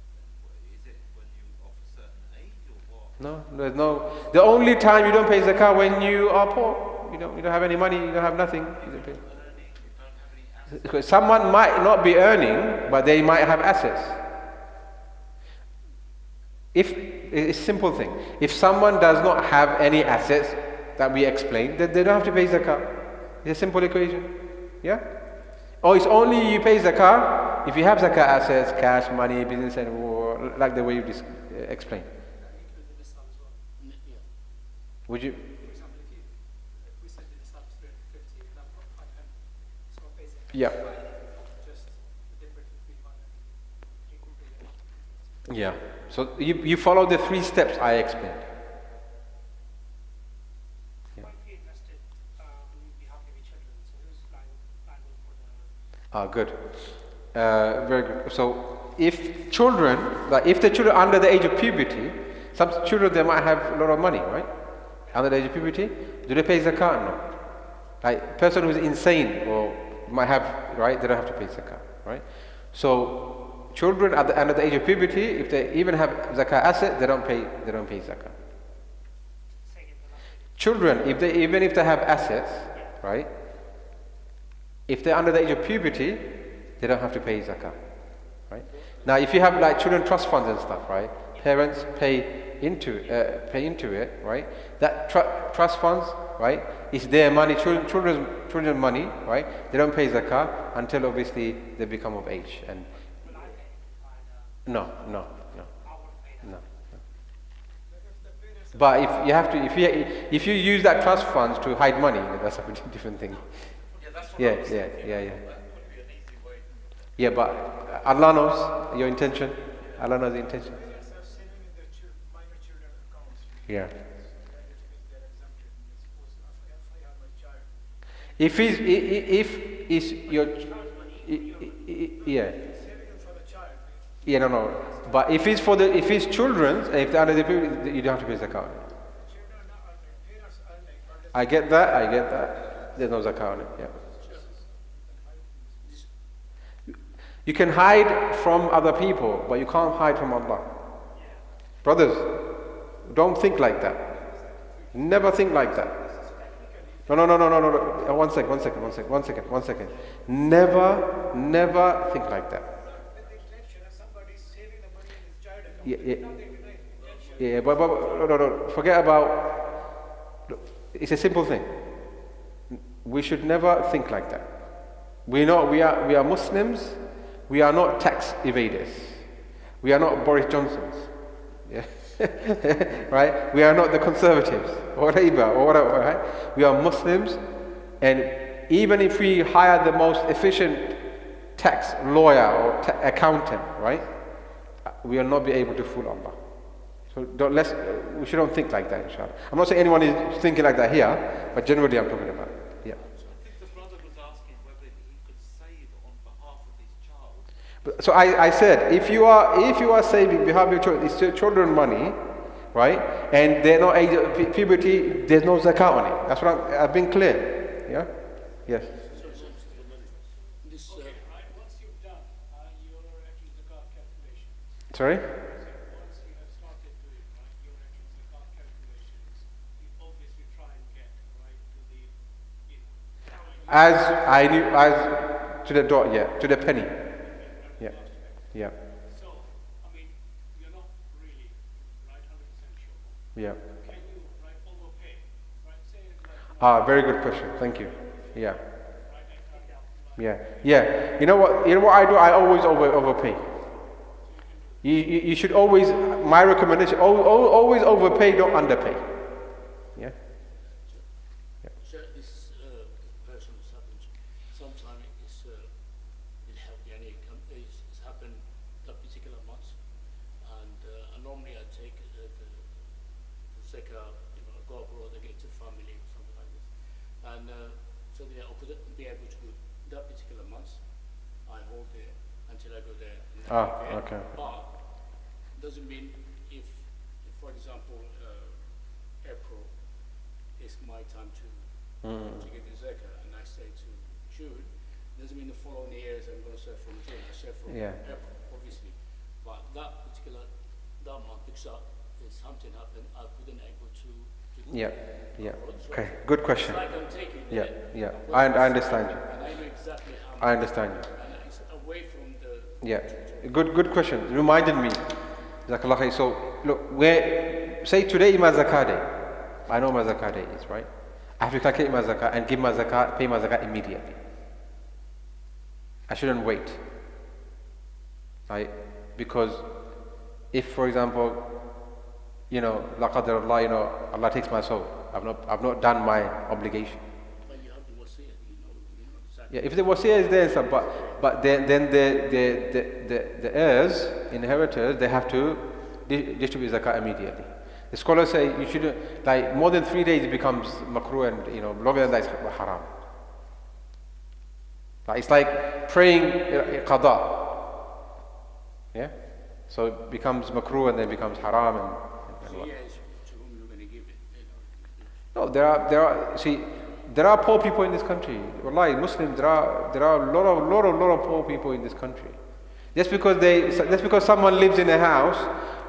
Is it when you of a certain age or what? No, there's no. The only time you don't pay zakah when you are poor. You don't have any money. You don't have nothing. You don't pay. Earning, you don't have any assets. Because someone might not be earning, but they might have assets. If it's a simple thing, if someone does not have any assets that we explained, then they don't have to pay zakah. It's a simple equation. Yeah? Or it's only you pay zakah if you have zakah assets, cash, money, business, and war, like the way you explained. Yeah. Would you? For example, if we said the Nisab is 350, and I've got 500, so basically, Yeah. just the difference between 1 and 3. Yeah. So you follow the 3 steps I explained. Yeah. If we invested, we'd be happy with children, so who's liable for the... Good. Very good. So if children, like if the children under the age of puberty, some children they might have a lot of money, right? Under the age of puberty, do they pay zakat? No. Like person who's insane or might have, right? They don't have to pay zakat, right? So children under the age of puberty, if they even have zakat asset, they don't pay zakat. Children, even if they have assets, right? If they're under the age of puberty, they don't have to pay zakah, right? Now, if you have like children trust funds and stuff, right? Parents pay into it, right? That trust funds, right? Is their money, children's money, right? They don't pay zakah until obviously they become of age. And no. But if you use that trust funds to hide money, that's a different thing. Yeah. Yeah, but Allah knows your intention. Allah knows the intention. Parents are saving in their minor children accounts. Yeah. So they're exempted. Suppose if I have my child. If is your yeah. Saving them for the child. Yeah, no. But if it's children's, if they're under the period, you don't have to pay zakat. Children are not earning. Parents are earning. I get that. There's no zakat on it. Yeah. You can hide from other people, but you can't hide from Allah. Brothers, don't think like that. Never think like that. No. One second. Never think like that. Somebody's saving the money in his child account. Yeah, but no. Forget about. It's a simple thing. We should never think like that. We are Muslims. We are not tax evaders. We are not Boris Johnsons. Yeah. Right? We are not the conservatives or Labour or whatever, right? We are Muslims, and even if we hire the most efficient tax lawyer or accountant, right? We will not be able to fool Allah. So we shouldn't think like that, inshallah. I'm not saying anyone is thinking like that here, but generally I'm talking about it. Yeah. I think the brother was asking whether he could save on behalf of his child. So I said, if you are saving behalf of your children, it's your children money, right? And they're not age of puberty, there's no zakat on it. That's what I've been clear. Yeah? Yes. This, Right, once you've done your actual zakat calculation, Sorry? once you have started doing your actual zakat calculations, you obviously try and get right to the, As to the dot, yeah, to the penny. Yeah. So, I mean, you're not really right 100% sure. Yeah. Can you overpay? Right, say Very good question. Thank you. Yeah. right, Yeah. You know what I do? I always overpay. You should always, my recommendation, always overpay, don't underpay. Yeah. this person has happened. Sometimes it's happened that particular month, and normally I take the zakah, I go abroad, I get to family or something like this, and so that I couldn't be able to go that particular month, hold there until I go there. And Ah, take it. okay. But doesn't mean if for example, April is my time to give the zakat, and I stay to June, doesn't mean the following years I'm going to serve from June. I serve from April, obviously. But that particular month picks up. If something happened, I couldn't able to Yeah, yeah. So Okay, good question. it's like I'm taking Yeah, it, yeah. I'm I understand you. and I know exactly how much. I understand you. And it's away from the. Yeah, good question. It reminded me. Jazakallah khair. So look, say today is my zakat day. I know my zakat day is, right? I have to calculate my zakat and give my zakat, pay my zakat immediately. I shouldn't wait, right? Because if, for example, la qadar Allah, Allah takes my soul. I've not done my obligation. But you have the wasiyah, exactly. Yeah, if the wasiyah is there, and stuff, but then the heirs, inheritors, they have to distribute zakat immediately. The scholars say you shouldn't, like more than 3 days it becomes makruh, and longer than that it's haram. Like, it's like praying qada. Yeah, so it becomes makruh and then becomes haram and what. Yes, to whom you're going to give it. No, there are poor people in this country. Wallahi, Muslims, there are a lot of poor people in this country. Just because someone lives in a house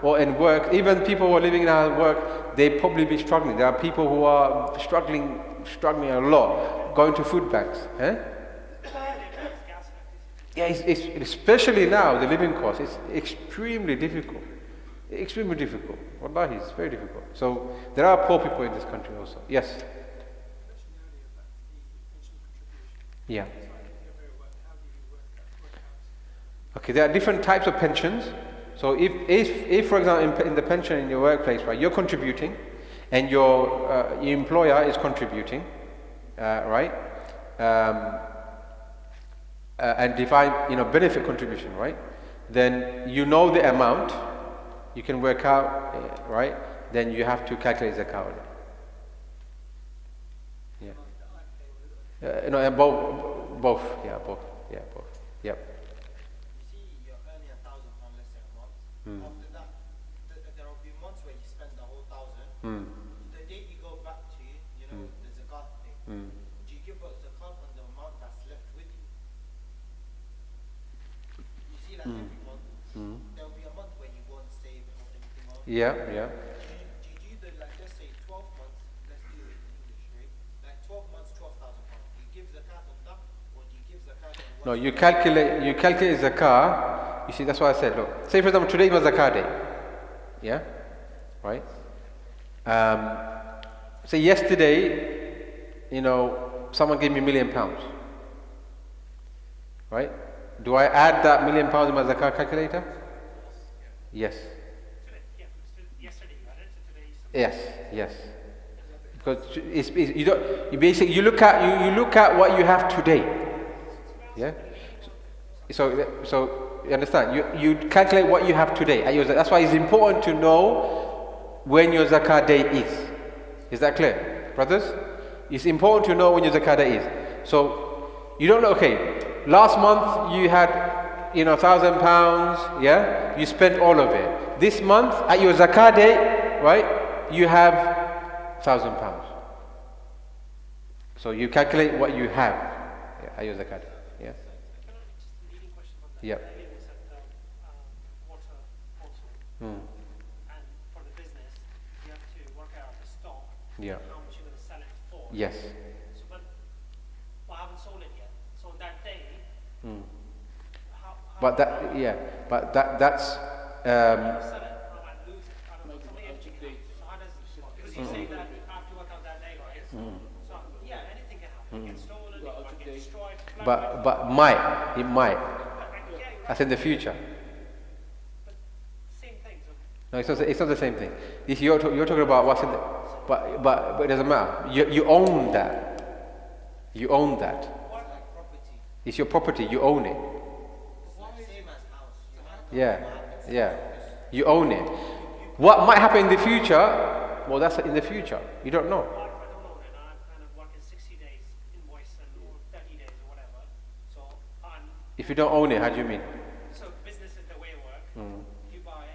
or in work, even people who are living in a work, they probably be struggling. There are people who are struggling a lot, going to food banks. Yeah, it's especially now the living cost. It's extremely difficult. Extremely difficult. Wallahi, it's very difficult. So there are poor people in this country also. Yes. You mentioned earlier about the pension contribution. Yeah. So I didn't hear very well. How do you work out? Okay, there are different types of pensions. So if for example, in the pension in your workplace, right, you're contributing, and your employer is contributing, right, and define benefit contribution, right, then the amount. You can work out, right? Then you have to calculate zakat. Yeah. No, both. Yeah, both. Yep. You see, you're earning £1,000, let's say, a month. After that, there will be months where you spend the whole 1,000. The day you go back to, the zakat thing, do you give out zakat on the amount that's left with you? You see, like every month, there will be a month where you won't save or anything else. Yeah. Do you do like, let's say 12 months, let's do it in English, right? Like 12 months, £12,000. Do you give zakat on that, or do you give zakat on No, you calculate zakah. You see, that's why I said, look, say for example, today was zakah day. Yeah? Right? Say yesterday, someone gave me £1 million. Right? Do I add that £1 million in my zakah calculator? Yes. Yesterday you had it, so today Yes. Because you look at what you have today. Yeah. So you understand. You calculate what you have today. That's why it's important to know when your zakat day is. Is that clear, brothers? It's important to know when your zakat day is. So you don't know. Okay, last month you had £1,000. Yeah, you spent all of it. This month at your zakat day, right? You have £1,000. So you calculate what you have at your zakat. Yeah. just a leading question on that. Yeah. Earlier you said water also. And for the business, you have to work out the stock. Yeah. How much you're going to sell it for. Yes. So, but I haven't sold it yet. So on that day, how But that's sell it, I might lose it. I don't know. Somebody else can have it. So how does it work? Because you say that I have to work out that day, right? So yeah, anything can happen. It gets stolen, it might get destroyed. but it might. That's in the future. But same thing. So No, it's not the same thing. If you're talking about what's in the, but it doesn't matter. You own that. You own that. like property. It's your property. You own it. Same as house. Yeah. You own it. What might happen in the future? Well, that's in the future. You don't know. what if I don't know then? I'm kind of working 60 days invoice and or 30 days or whatever. So I'm If you don't own it, how do you mean? So business is the way it works. You buy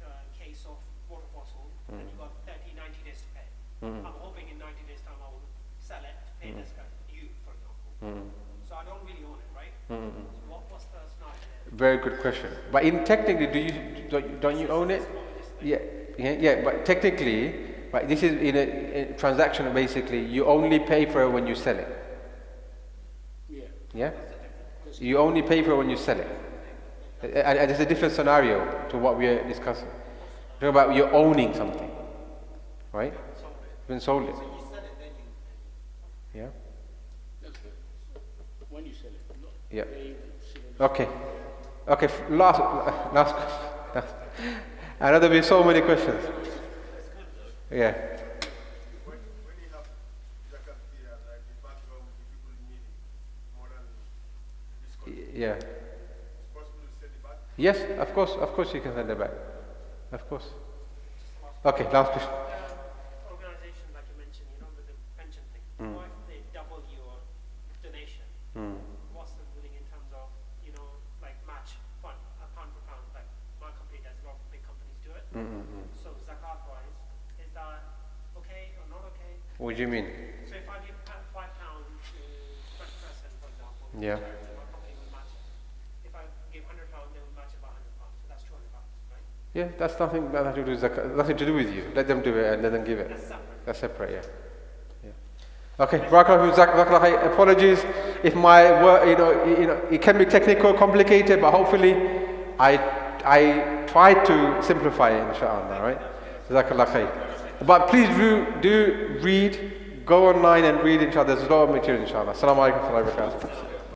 a case of water bottle, and you got 90 days to pay. I'm hoping in 90 days time I will sell it to pay this guy, you for example. So I don't really own it, right? So what's the scenario there? Very good question. But technically, don't you own it? Yeah. But technically, right, this is in a transaction. Basically, you only pay for it when you sell it. Yeah. You only pay for it when you sell it. And it's a different scenario to what we are discussing. We're talking about you're owning something, right? You've been sold it. Yeah. That's good. When you sell it. No. Yeah. They Okay. Okay. Last question. I know there'll be so many questions. Yeah. When you have zakat here, like the background with the people needing more than this country, Yeah. it's possible to send it back? Yes, of course you can send it back. Of course. Okay, last question. Organization, like you mentioned, with the pension thing. What if they double your donation? What's the ruling in terms of, like match pound for pound? Like my company does, a lot of big companies do it. So zakat wise, is that okay or not okay? What do you mean? So if I give £5 to Fresh Crescent, for example, Yeah. my company will match it. If I give £100, they will match it by £100. So that's £200, right? Yeah, that's nothing to do with zakat, nothing to do with you. Let them do it and let them give it. That's separate. That's separate, yeah. Okay, Barakallahu Zakat. Apologies if my work, it can be technical, complicated, but hopefully I try to simplify it, inshallah, right? Jazakallah khair. But please do read, go online and read, inshallah. There's a lot of material, inshallah. Assalamu alaikum wa rahmatullahi wa barakatuh.